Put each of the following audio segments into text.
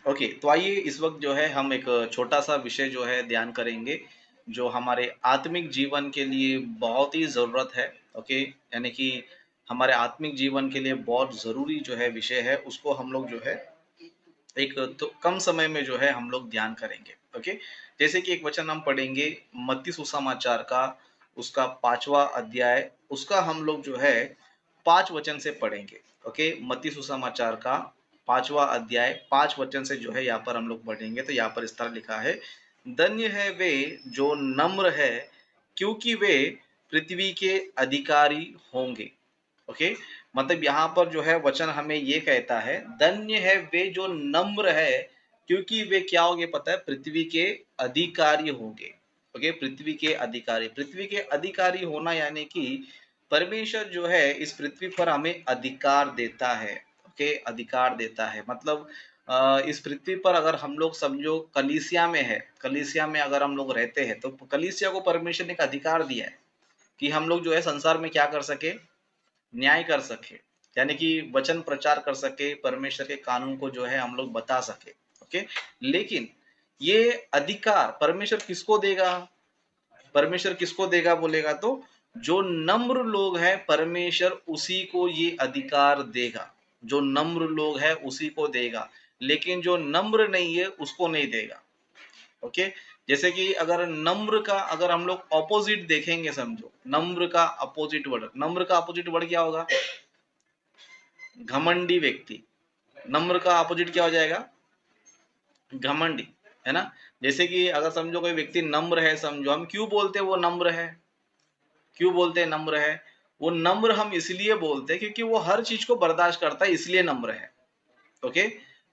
Okay, तो आइए इस वक़्त जो है हम एक छोटा-सा विषय जो है ध्यान करेंगे, जो हमारे आत्मिक जीवन के लिए बहुत ही ज़रूरत है, ओके? यानी कि हमारे आत्मिक जीवन के लिए बहुत ज़रूरी जो है विषय है, उसको हम लोग जो है एक तो कम समय में जो है हम लोग ध्यान करेंगे, ओके? जैसे कि एक वचन हम पढ़ेंगे मत्ती सुसमाचार का, उसका 5वां अध्याय, उसका हम लोग जो है 5 वचन से पढ़ेंगे, ओके? मत्ती सुसमाचार का 5वां अध्याय 5 वचन से जो है यहाँ पर हम लोग पढ़ेंगे, तो यहाँ पर इस तरह लिखा है, धन्य है वे जो नम्र है, क्योंकि वे पृथ्वी के अधिकारी होंगे। ओके, मतलब यहाँ पर जो है वचन हमें ये कहता है, धन्य है वे जो नम्र है, क्योंकि वे क्या होंगे पता है, पृथ्वी के अधिकारी होंगे। ओके, पृथ्वी के अधिकारी होना यानी कि परमेश्वर जो है इस पृथ्वी पर हमें अधिकार देता है। ओके, अधिकार देता है मतलब इस पृथ्वी पर अगर हम लोग समझो कलीसिया में है, कलीसिया में अगर हम लोग रहते हैं, तो कलीसिया को परमेश्वर ने एक अधिकार दिया है कि हम लोग जो है संसार में क्या कर सके, न्याय कर सके, यानी कि वचन प्रचार कर सके, परमेश्वर के कानून को जो है हम लोग बता सके। ओके, लेकिन ये अधिकार परमेश्वर किसको देगा, परमेश्वर किसको देगा बोलेगा तो जो नम्र लोग हैं परमेश्वर उसी को ये अधिकार देगा, जो नम्र लोग हैं उसी को देगा, लेकिन जो नम्र नहीं है उसको नहीं देगा। ओके, जैसे कि अगर नम्र का अगर हम लोग ऑपोजिट देखेंगे, समझो नम्र का अपोजिट वर्ड, नम्र का अपोजिट वर्ड क्या होगा, घमंडी व्यक्ति। नम्र का अपोजिट क्या हो जाएगा, घमंडी, है ना? जैसे कि अगर समझो कोई व्यक्ति नम्र है, समझो हम क्यों बोलते हैं वो नम्र है, क्यों बोलते हैं नम्र है, वो नम्र हम इसलिए बोलते हैं क्योंकि वो हर चीज को बर्दाश्त करता है, इसलिए नम्र है। ओके,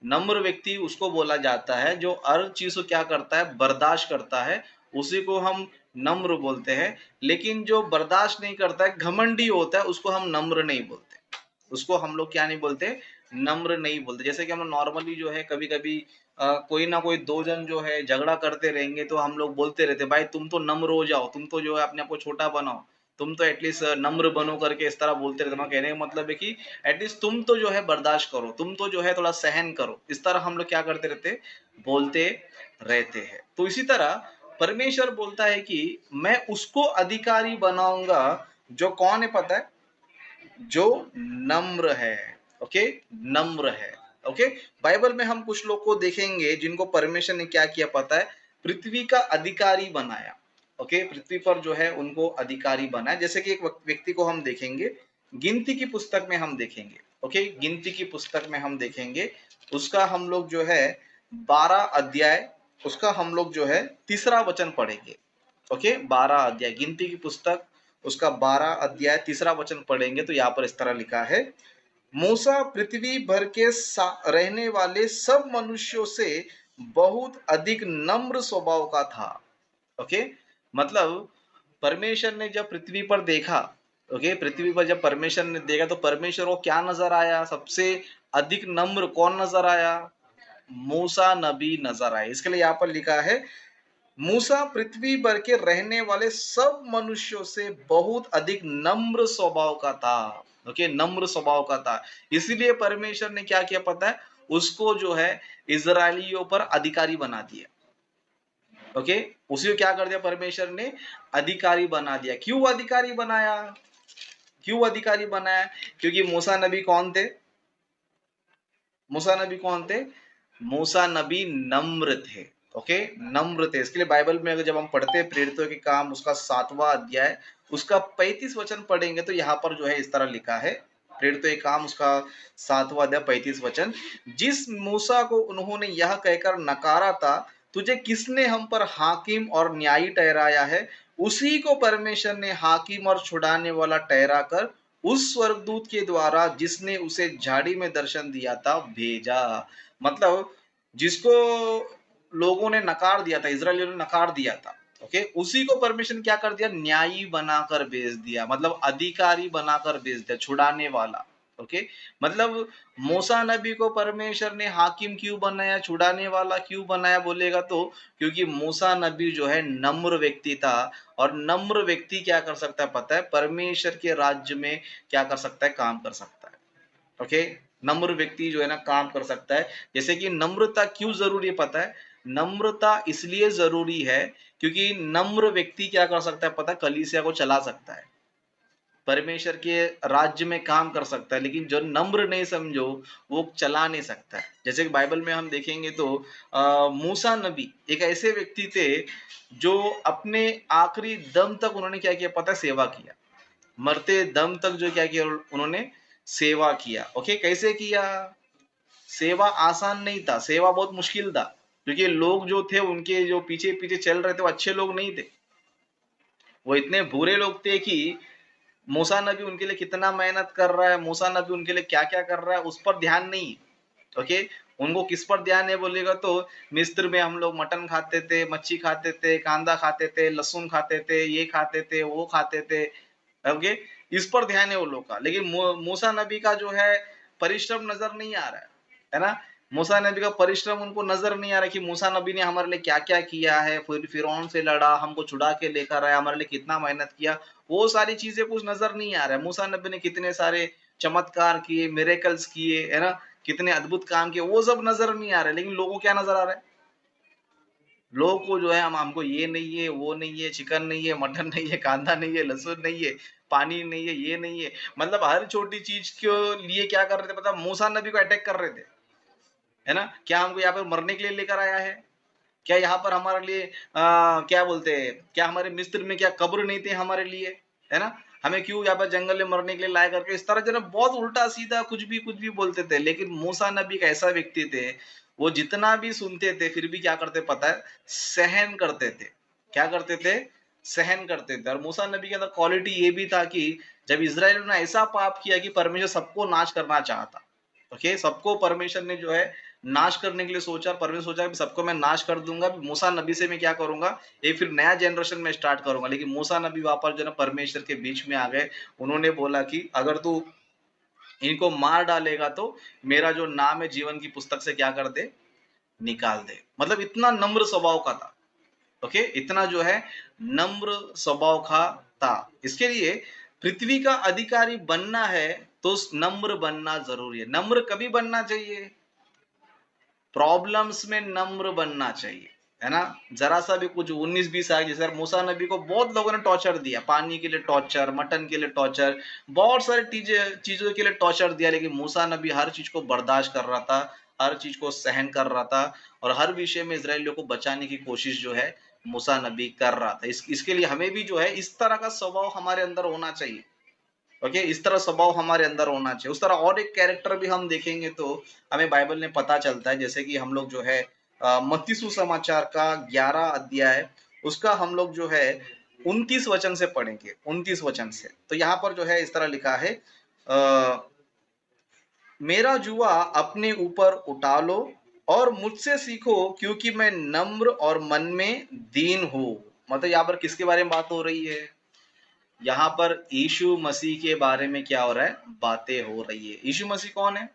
नम्र व्यक्ति उसको बोला जाता है जो हर चीज को क्या करता है, बर्दाश्त करता है, उसी को हम नम्र बोलते हैं। लेकिन जो बर्दाश्त नहीं करता है, घमंडी होता है, उसको हम नम्र नहीं बोलते, उसको हम लोग क्या नहीं बोलते, नम्र नहीं बोलते। जैसे कि हम नॉर्मली जो है कभी कभी कोई ना कोई दो जन जो है झगड़ा करते रहेंगे, तो हम लोग बोलते रहते भाई तुम तो नम्र हो जाओ, तुम तो जो है अपने आप को छोटा बनाओ, तुम तो एटलीस्ट नम्र बनो करके इस तरह बोलते रहते हैं। कहने का मतलब है कि एटलीस्ट तुम तो जो है बर्दाश्त करो, तुम तो जो है थोड़ा सहन करो, इस तरह हम लोग क्या करते रहते, बोलते रहते हैं। तो इसी तरह परमेश्वर बोलता है कि मैं उसको अधिकारी बनाऊंगा जो कौन है पता है, जो नम्र है। ओके, नम्र है। ओके, बाइबल में हम कुछ लोग को देखेंगे जिनको परमेश्वर ने क्या किया पता है, पृथ्वी का अधिकारी बनाया। ओके, पृथ्वी पर जो है उनको अधिकारी बनाया। जैसे कि एक व्यक्ति को हम देखेंगे, गिनती की पुस्तक में हम देखेंगे। ओके, गिनती की पुस्तक में हम देखेंगे, उसका हम लोग जो है 12 अध्याय, उसका हम लोग जो है तीसरा वचन पढ़ेंगे। ओके, 12 अध्याय गिनती की पुस्तक, उसका 12 अध्याय तीसरा वचन पढ़ेंगे, तो यहाँ पर इस तरह लिखा है, मूसा पृथ्वी भर के रहने वाले सब मनुष्यों से बहुत अधिक नम्र स्वभाव का था। ओके, मतलब परमेश्वर ने जब पृथ्वी पर देखा, ओके, पृथ्वी पर जब परमेश्वर ने देखा तो परमेश्वर को क्या नजर आया, सबसे अधिक नम्र कौन नजर आया, मूसा नबी नजर आए। इसके लिए यहाँ पर लिखा है, मूसा पृथ्वी भर के रहने वाले सब मनुष्यों से बहुत अधिक नम्र स्वभाव का था। ओके, नम्र स्वभाव का था, इसीलिए परमेश्वर ने क्या किया पता है, उसको जो है इजरायलियों पर अधिकारी बना दिया। ओके, उसी को क्या कर दिया परमेश्वर ने, अधिकारी बना दिया। क्यों अधिकारी बनाया, क्यों अधिकारी बनाया, क्योंकि मूसा नबी कौन थे, मूसा नबी कौन थे, मूसा नबी नम्र थे। ओके, नम्र थे। इसके लिए बाइबल में अगर जब हम पढ़ते हैं प्रेरितों के काम, उसका 7वां अध्याय, उसका 35 वचन पढ़ेंगे, तो यहाँ पर जो है इस तरह लिखा है, प्रेरितों के काम उसका 7वां अध्याय 35 वचन, जिस मूसा को उन्होंने यह कहकर नकारा था, तुझे किसने हम पर हाकिम और न्यायी ठहराया है, उसी को परमेश्वर ने हाकिम और छुड़ाने वाला ठहरा कर उस स्वर्गदूत के द्वारा जिसने उसे झाड़ी में दर्शन दिया था भेजा। मतलब जिसको लोगों ने नकार दिया था, इजरायलियों ने नकार दिया था, ओके, उसी को परमेश्वर ने क्या कर दिया, न्यायी बनाकर भेज दिया, मतलब अधिकारी बनाकर भेज दिया, छुड़ाने वाला। ओके, मतलब मूसा नबी को परमेश्वर ने हाकिम क्यों बनाया, छुड़ाने वाला क्यों बनाया बोलेगा तो क्योंकि मूसा नबी जो है नम्र व्यक्ति था, और नम्र व्यक्ति क्या कर सकता है पता है, परमेश्वर के राज्य में क्या कर सकता है, काम कर सकता है। ओके, नम्र व्यक्ति जो है ना काम कर सकता है। जैसे कि नम्रता क्यों ज़रूरी है पता है? नम्रता इसलिए ज़रूरी है क्योंकि नम्र व्यक्ति क्या कर सकता है पता है? कलीसिया को चला सकता है। परमेश्वर के राज्य में काम कर सकता है, लेकिन जो नम्र नहीं समझो वो चला नहीं सकता है। जैसे कि बाइबल में हम देखेंगे तो मूसा नबी एक ऐसे व्यक्ति थे जो अपने आखिरी दम तक उन्होंने क्या किया पता है? सेवा किया। मरते दम तक जो क्या किया उन्होंने सेवा किया। ओके, कैसे किया? सेवा आसान नहीं था, सेवा बहुत मुश्किल था, क्योंकि लोग जो थे उनके जो पीछे पीछे चल रहे थे वो अच्छे लोग नहीं थे। वो इतने बुरे लोग थे कि मूसा नबी उनके लिए कितना मेहनत कर रहा है, मूसा नबी उनके लिए क्या क्या कर रहा है उस पर ध्यान नहीं है। ओके, उनको किस पर ध्यान है बोलेगा तो मिस्र में हम लोग मटन खाते थे, मच्छी खाते थे, कांदा खाते थे, लहसुन खाते थे, ये खाते थे, वो खाते थे। ओके, इस पर ध्यान है वो लोग का, लेकिन मूसा नबी का जो है परिश्रम नजर नहीं आ रहा है ना? मूसा नबी का परिश्रम उनको नजर नहीं आ रहा कि मूसा नबी ने हमारे लिए क्या क्या किया है, फिर फिरौन से लड़ा, हमको छुड़ा के लेकर आया, हमारे लिए कितना मेहनत किया, वो सारी चीजें कुछ नजर नहीं आ रहा है। मूसा नबी ने कितने सारे चमत्कार किए, मिरेकल्स किए, है ना, कितने अद्भुत काम किए, वो सब नजर नहीं आ रहे। लेकिन लोगों को क्या नजर आ रहा है? लोगों को जो है हम हमको ये नहीं है, वो नहीं है, चिकन नहीं है, मटन नहीं है, कांदा नहीं है, लहसुन नहीं है, पानी नहीं है, ये नहीं है। मतलब हर छोटी चीज के लिए क्या कर रहे थे पता? मूसा नबी को अटैक कर रहे थे, है ना? क्या हमको यहाँ पर मरने के लिए लेकर आया है? क्या यहाँ पर हमारे लिए क्या बोलते हैं, क्या हमारे मिस्र में क्या कब्र नहीं थे हमारे लिए, है ना? हमें क्यों यहाँ पर जंगल में मरने के लिए लाया करके? इस तरह जो है ना बहुत उल्टा सीधा कुछ भी बोलते थे। लेकिन मूसा नबी एक ऐसा व्यक्ति थे, वो जितना भी सुनते थे फिर भी क्या करते पता है? सहन करते थे। क्या करते थे? सहन करते थे। और मूसा नबी के अंदर क्वालिटी ये भी था कि जब इज़राइल ने ऐसा पाप किया कि परमेश्वर सबको नाश करना चाहता, ओके, सबको परमेश्वर ने जो है नाश करने के लिए सोचा, परमेश्वर सोचा कि सबको मैं नाश कर दूंगा, मूसा नबी से मैं क्या करूंगा, एक फिर नया जनरेशन में स्टार्ट करूंगा। लेकिन मूसा नबी वहां पर जो है ना परमेश्वर के बीच में आ गए। उन्होंने बोला कि अगर तू इनको मार डालेगा तो मेरा जो नाम है जीवन की पुस्तक से क्या कर दे, निकाल दे। मतलब इतना नम्र स्वभाव का था। ओके, इतना जो है नम्र स्वभाव का था। इसके लिए पृथ्वी का अधिकारी बनना है तो नम्र बनना जरूरी है। नम्र कभी बनना चाहिए? प्रॉब्लम्स में नम्र बनना चाहिए, है ना? जरा सा भी कुछ 19-20 आ, जैसे मूसा नबी को बहुत लोगों ने टॉर्चर दिया, पानी के लिए टॉर्चर, मटन के लिए टॉर्चर, बहुत सारी चीजों के लिए टॉर्चर दिया, लेकिन मूसा नबी हर चीज को बर्दाश्त कर रहा था, हर चीज को सहन कर रहा था, और हर विषय में इजरायलियों को बचाने की कोशिश जो है मूसा नबी कर रहा था। इसके लिए हमें भी जो है इस तरह का स्वभाव हमारे अंदर होना चाहिए। ओके, इस तरह स्वभाव हमारे अंदर होना चाहिए। उस तरह और एक कैरेक्टर भी हम देखेंगे तो हमें बाइबल में पता चलता है। जैसे कि हम लोग जो है मत्ती सुसमाचार का 11 अध्याय, उसका हम लोग जो है 29 वचन से पढ़ेंगे, 29 वचन से। तो यहाँ पर जो है इस तरह लिखा है, आ, मेरा जुआ अपने ऊपर उठा लो और मुझसे सीखो, क्योंकि मैं नम्र और मन में दीन हूँ। मतलब यहाँ पर किसके बारे में बात हो रही है? यहाँ पर यीशु मसीह के बारे में क्या हो रहा है? बातें हो रही है। यीशु मसीह कौन है?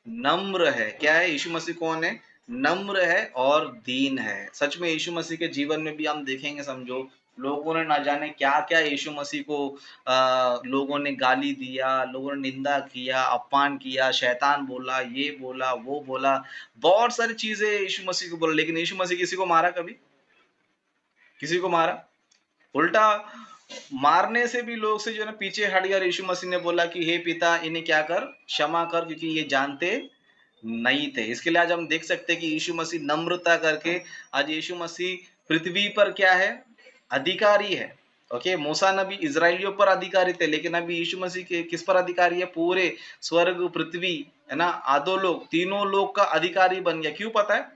नम्र है। क्या है? यीशु मसीह कौन है? नम्र है और दीन है। सच में यीशु मसीह के जीवन में भी हम देखेंगे, समझो लोगों ने ना जाने क्या क्या यीशु मसीह को लोगों ने गाली दिया, लोगों ने निंदा किया, अपमान किया, शैतान बोला, ये बोला, वो बोला, बहुत सारी चीजें यीशु मसीह को बोला। लेकिन यीशु मसीह किसी को मारा कभी? किसी को मारा? उल्टा मारने से भी लोग से जो है ना पीछे हट गया। यीशु मसीह ने बोला कि हे पिता, इन्हें क्या कर, क्षमा कर, क्योंकि ये जानते नहीं थे। इसके लिए आज हम देख सकते हैं कि यीशु मसीह नम्रता करके आज यीशु मसीह पृथ्वी पर क्या है? अधिकारी है। ओके, मूसा नबी इजराइलियों पर अधिकारी थे, लेकिन अभी यीशु मसीह के किस पर अधिकारी है? पूरे स्वर्ग, पृथ्वी, है ना, आधो लोग, तीनों लोग का अधिकारी बन गया। क्यों पता है?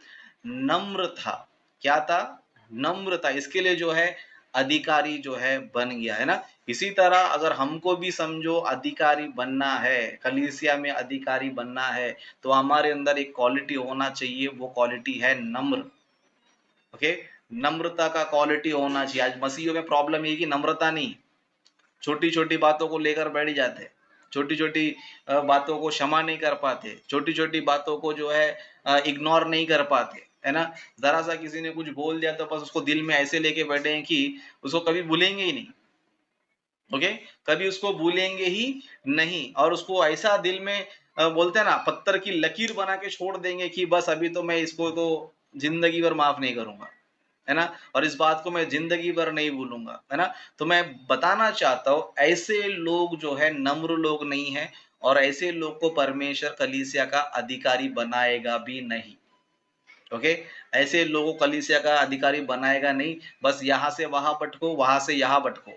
नम्र था। क्या था? नम्र था। इसके लिए जो है अधिकारी जो है बन गया, है ना? इसी तरह अगर हमको भी समझो अधिकारी बनना है, कलीसिया में अधिकारी बनना है, तो हमारे अंदर एक क्वालिटी होना चाहिए। वो क्वालिटी है नम्र। ओके, नम्रता का क्वालिटी होना चाहिए। आज मसीहियों में प्रॉब्लम ये कि नम्रता नहीं, छोटी छोटी बातों को लेकर बैठ जाते, छोटी छोटी बातों को क्षमा नहीं कर पाते, छोटी छोटी बातों को जो है इग्नोर नहीं कर पाते, है ना? जरा सा किसी ने कुछ बोल दिया तो बस उसको दिल में ऐसे लेके बैठे हैं कि उसको कभी भूलेंगे ही नहीं। ओके, कभी उसको भूलेंगे ही नहीं और उसको ऐसा दिल में बोलते हैं ना पत्थर की लकीर बना के छोड़ देंगे कि बस अभी तो मैं इसको तो जिंदगी भर माफ नहीं करूंगा, है ना? और इस बात को मैं जिंदगी भर नहीं भूलूंगा, है ना? तो मैं बताना चाहता हूँ ऐसे लोग जो है नम्र लोग नहीं है और ऐसे लोग को परमेश्वर कलीसिया का अधिकारी बनाएगा भी नहीं। ओके, ऐसे लोगों को कलीसिया का अधिकारी बनाएगा नहीं। बस यहाँ से वहां भटको, वहां से यहाँ भटको,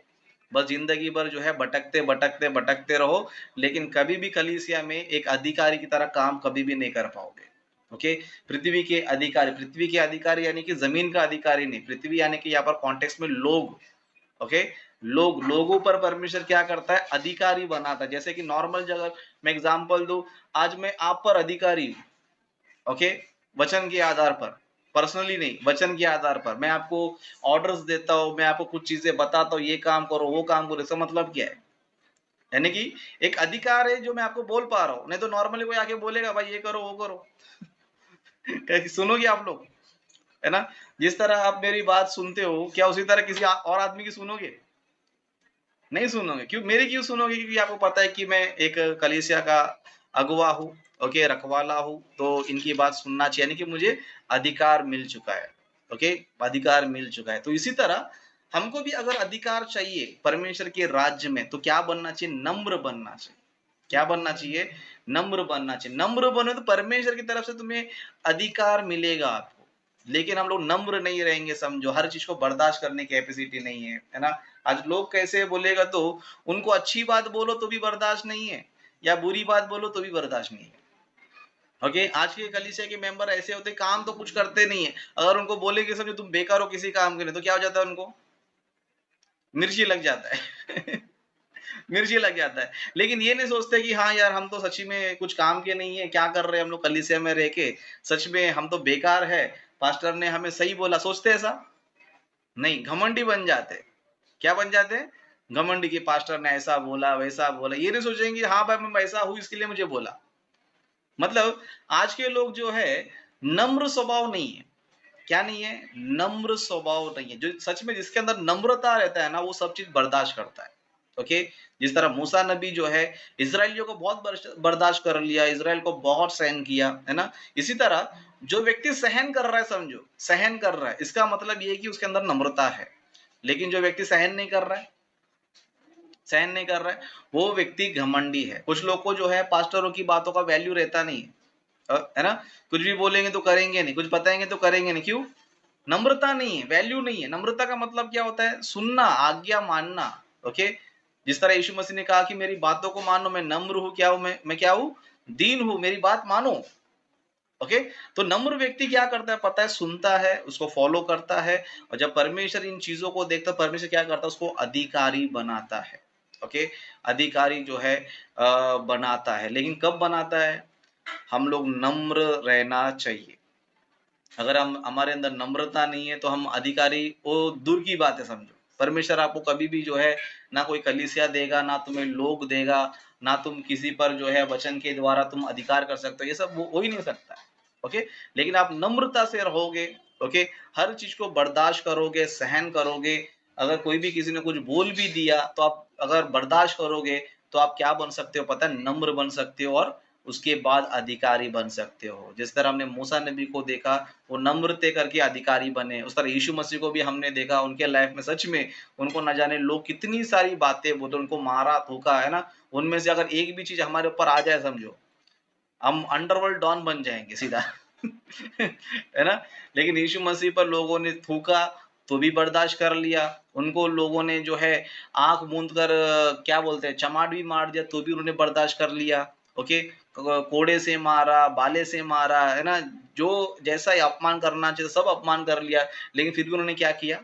बस जिंदगी भर जो है भटकते भटकते भटकते रहो, लेकिन कभी भी कलीसिया में एक अधिकारी की तरह काम कभी भी नहीं कर पाओगे। ओके, पृथ्वी के अधिकारी यानी कि जमीन का अधिकारी नहीं, पृथ्वी यानी कि यहाँ पर कॉन्टेक्स्ट में लोग। ओके, लोगों पर परमेश्वर क्या करता है, अधिकारी बनाता है। जैसे कि नॉर्मल जगह मैं एग्जांपल दूं, आज मैं आप पर अधिकारी हूं। ओके, वचन के आधार पर, पर्सनली नहीं, वचन के आधार पर मैं आपको ऑर्डर्स देता हूं, मैं आपको कुछ चीजें बताता हूं, ये काम करो वो काम करो। इसका मतलब क्या है, यानी कि एक अधिकार है जो मैं आपको बोल पा रहा हूं, नहीं तो नॉर्मली कोई आके बोलेगा भाई ये करो वो करो सुनोगे आप लोग, है ना? जिस तरह आप मेरी बात सुनते हो, क्या उसी तरह किसी और आदमी की सुनोगे? नहीं सुनोगे। क्यों, मेरी क्यों सुनोगे? क्योंकि आपको पता है कि मैं एक कलीसिया का अगुवा हूँ, ओके, रखवाला हूँ, तो इनकी बात सुनना चाहिए, यानी कि मुझे अधिकार मिल चुका है। ओके, अधिकार मिल चुका है। तो इसी तरह हमको भी अगर अधिकार चाहिए परमेश्वर के राज्य में, तो क्या बनना चाहिए? नम्र बनना चाहिए। क्या बनना चाहिए? नम्र बनना चाहिए। नम्र बनो तो परमेश्वर की तरफ से तुम्हें अधिकार मिलेगा आपको। लेकिन हम लोग नम्र नहीं रहेंगे, समझो, हर चीज को बर्दाश्त करने की कैपेसिटी नहीं है ना? आज लोग कैसे बोलेगा, तो उनको अच्छी बात बोलो तो भी बर्दाश्त नहीं है, या बुरी बात बोलो तो भी बर्दाश्त नहीं है। ओके, आज के कलीसिया के मेंबर ऐसे होते, काम तो कुछ करते नहीं है, अगर उनको बोले कि समझो तुम बेकार हो किसी काम के लिए, तो क्या हो जाता है, उनको मिर्ची लग जाता है मिर्ची लग जाता है। लेकिन ये नहीं सोचते कि हाँ यार, हम तो सच्ची में कुछ काम के नहीं है, क्या कर रहे हैं हम लोग कलीसिया में रह के, सच में हम तो बेकार है, पास्टर ने हमें सही बोला। सोचते ऐसा नहीं, घमंडी बन जाते। क्या बन जाते हैं? घमंडी, की पास्टर ने ऐसा बोला वैसा बोला। ये नहीं सोचेंगे हाँ भाई मैं वैसा हूं इसके लिए मुझे बोला। मतलब आज के लोग जो है नम्र स्वभाव नहीं है। क्या नहीं है? नम्र स्वभाव नहीं है। जो सच में जिसके अंदर नम्रता रहता है ना, वो सब चीज बर्दाश्त करता है। ओके, जिस तरह मूसा नबी जो है इसराइलियों को बहुत बर्दाश्त कर लिया, इसराइल को बहुत सहन किया, है ना? इसी तरह जो व्यक्ति सहन कर रहा है, समझो सहन कर रहा है, इसका मतलब ये कि उसके अंदर नम्रता है। लेकिन जो व्यक्ति सहन नहीं कर रहा है, सहन नहीं कर रहा है, वो व्यक्ति घमंडी है। कुछ लोग को जो है पास्टरों की बातों का वैल्यू रहता नहीं है, है ना? कुछ भी बोलेंगे तो करेंगे नहीं, कुछ बताएंगे तो करेंगे नहीं। क्यों? नम्रता नहीं है, वैल्यू नहीं है। नम्रता का मतलब क्या होता है? सुनना, आज्ञा मानना। ओके, जिस तरह यीशु मसीह ने कहा कि मेरी बातों को मानो, मैं नम्र हूं, क्या हूं मैं क्या हूं? दीन हूं, मेरी बात मानो। ओके, तो नम्र व्यक्ति क्या करता है पता है? सुनता है, उसको फॉलो करता है, और जब परमेश्वर इन चीजों को देखता है, परमेश्वर क्या करता है? उसको अधिकारी बनाता है। ओके, अधिकारी जो है बनाता है। लेकिन कब बनाता है? हम लोग नम्र रहना चाहिए। अगर हम हमारे अंदर नम्रता नहीं है तो हम अधिकारी, वो दूर की बात है, समझो। परमेश्वर आपको कभी भी जो है ना कोई कलीसिया देगा, ना तुम्हें लोग देगा, ना तुम किसी पर जो है वचन के द्वारा तुम अधिकार कर सकते हो, ये सब वो हो ही नहीं सकता। ओके, लेकिन आप नम्रता से रहोगे, ओके, हर चीज को बर्दाश्त करोगे, सहन करोगे। अगर कोई भी किसी ने कुछ बोल भी दिया तो आप अगर बर्दाश्त करोगे, तो आप क्या बन सकते हो पता है? नम्र बन सकते हो, और उसके बाद अधिकारी बन सकते हो। जिस तरह हमने मूसा नबी को देखा, वो नम्रते करके अधिकारी बने, उस तरह यीशु मसीह को भी हमने देखा, उनके लाइफ में सच में उनको न जाने लोग कितनी सारी बातें बोलते, उनको मारा थूका, है ना? उनमें से अगर एक भी चीज हमारे ऊपर आ जाए, समझो हम अंडरवर्ल्ड डॉन बन जाएंगे सीधा है ना? लेकिन यीशु मसीह पर लोगों ने थूका तो भी बर्दाश्त कर लिया। उनको लोगों ने जो है आंख मूंद कर क्या बोलते हैं, चमाट भी मार दिया, तो भी उन्होंने बर्दाश्त कर लिया। ओके, कोड़े से मारा, बाले से मारा, है ना? जो जैसा ही अपमान करना चाहिए सब अपमान कर लिया, लेकिन फिर भी उन्होंने क्या किया?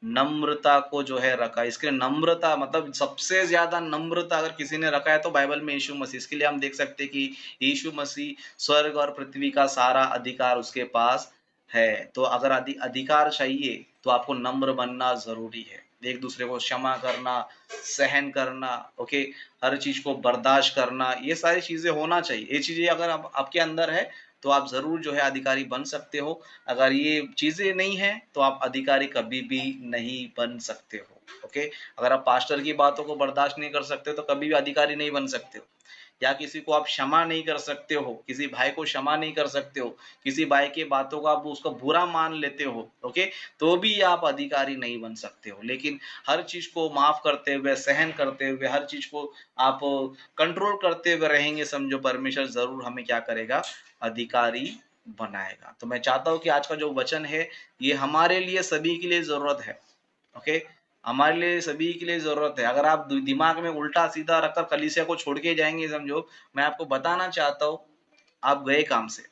नम्रता को जो है रखा। इसके लिए नम्रता मतलब सबसे ज्यादा नम्रता अगर किसी ने रखा है तो बाइबल में यीशु मसीह। इसके लिए हम देख सकते हैं कि यीशु मसीह स्वर्ग और पृथ्वी का सारा अधिकार उसके पास है। तो अगर अधिकार चाहिए तो आपको नम्र बनना जरूरी है, एक दूसरे को क्षमा करना, सहन करना, ओके, हर चीज को बर्दाश्त करना, ये सारी चीजें होना चाहिए। ये चीजें अगर आपके अंदर है तो आप जरूर जो है अधिकारी बन सकते हो। अगर ये चीजें नहीं है तो आप अधिकारी कभी भी नहीं बन सकते हो। ओके, अगर आप पास्टर की बातों को बर्दाश्त नहीं कर सकते तो कभी भी अधिकारी नहीं बन सकते हो। या किसी को आप क्षमा नहीं कर सकते हो, किसी भाई को क्षमा नहीं कर सकते हो, किसी भाई की बातों को आप उसको बुरा मान लेते हो, ओके, तो भी आप अधिकारी नहीं बन सकते हो। लेकिन हर चीज़ को माफ़ करते हुए, सहन करते हुए, हर चीज़ को आप कंट्रोल करते हुए रहेंगे, समझो परमेश्वर ज़रूर हमें क्या करेगा, अधिकारी बनाएगा। तो मैं चाहता हूँ कि आज का जो वचन है, ये हमारे लिए सभी के लिए ज़रूरत है, ओके? हमारे लिए सभी के लिए ज़रूरत है। अगर आप दिमाग में उल्टा-सीधा रखकर कलीसिया को छोड़ के जाएँगे समझो, मैं आपको बताना चाहता हूँ, आप गए काम से,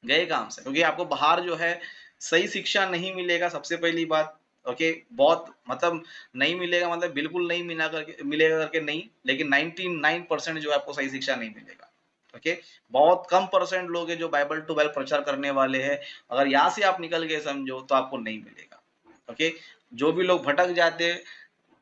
गए काम से। क्योंकि आपको बाहर जो है सही शिक्षा नहीं मिलेगा, सबसे पहली बात, ओके? बहुत मतलब नहीं मिलेगा, मतलब बिल्कुल नहीं मिलेगा करके नहीं, लेकिन 99% जो है आपको सही शिक्षा नहीं मिलेगा, ओके? बहुत कम परसेंट लोग हैं जो बाइबल टू बाइबल प्रचार करने वाले हैं। अगर यहाँ से आप निकल गए समझो, तो आपको नहीं मिलेगा, ओके? जो भी लोग भटक जाते हैं,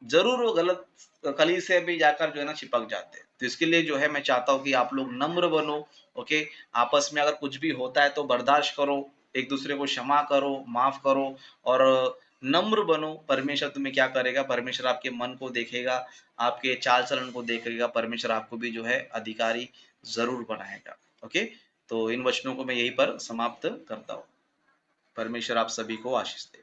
ज़रूर वो गलत कलीसिया में जाकर जो है ना चिपक जाते हैं। तो इसके लिए जो है मैं चाहता हूँ कि आप लोग नम्र बनो, ओके? आपस में अगर कुछ भी होता है तो बर्दाश्त करो, एक-दूसरे को क्षमा करो, माफ़ करो और नम्र बनो। परमेश्वर तुम्हें क्या करेगा, परमेश्वर आपके मन को देखेगा, आपके चाल-चलन को देखेगा, परमेश्वर आपको भी जो है अधिकारी ज़रूर बनाएगा, ओके? तो इन वचनों को मैं यहीं पर समाप्त करता हूँ। परमेश्वर आप सभी को आशीष दे।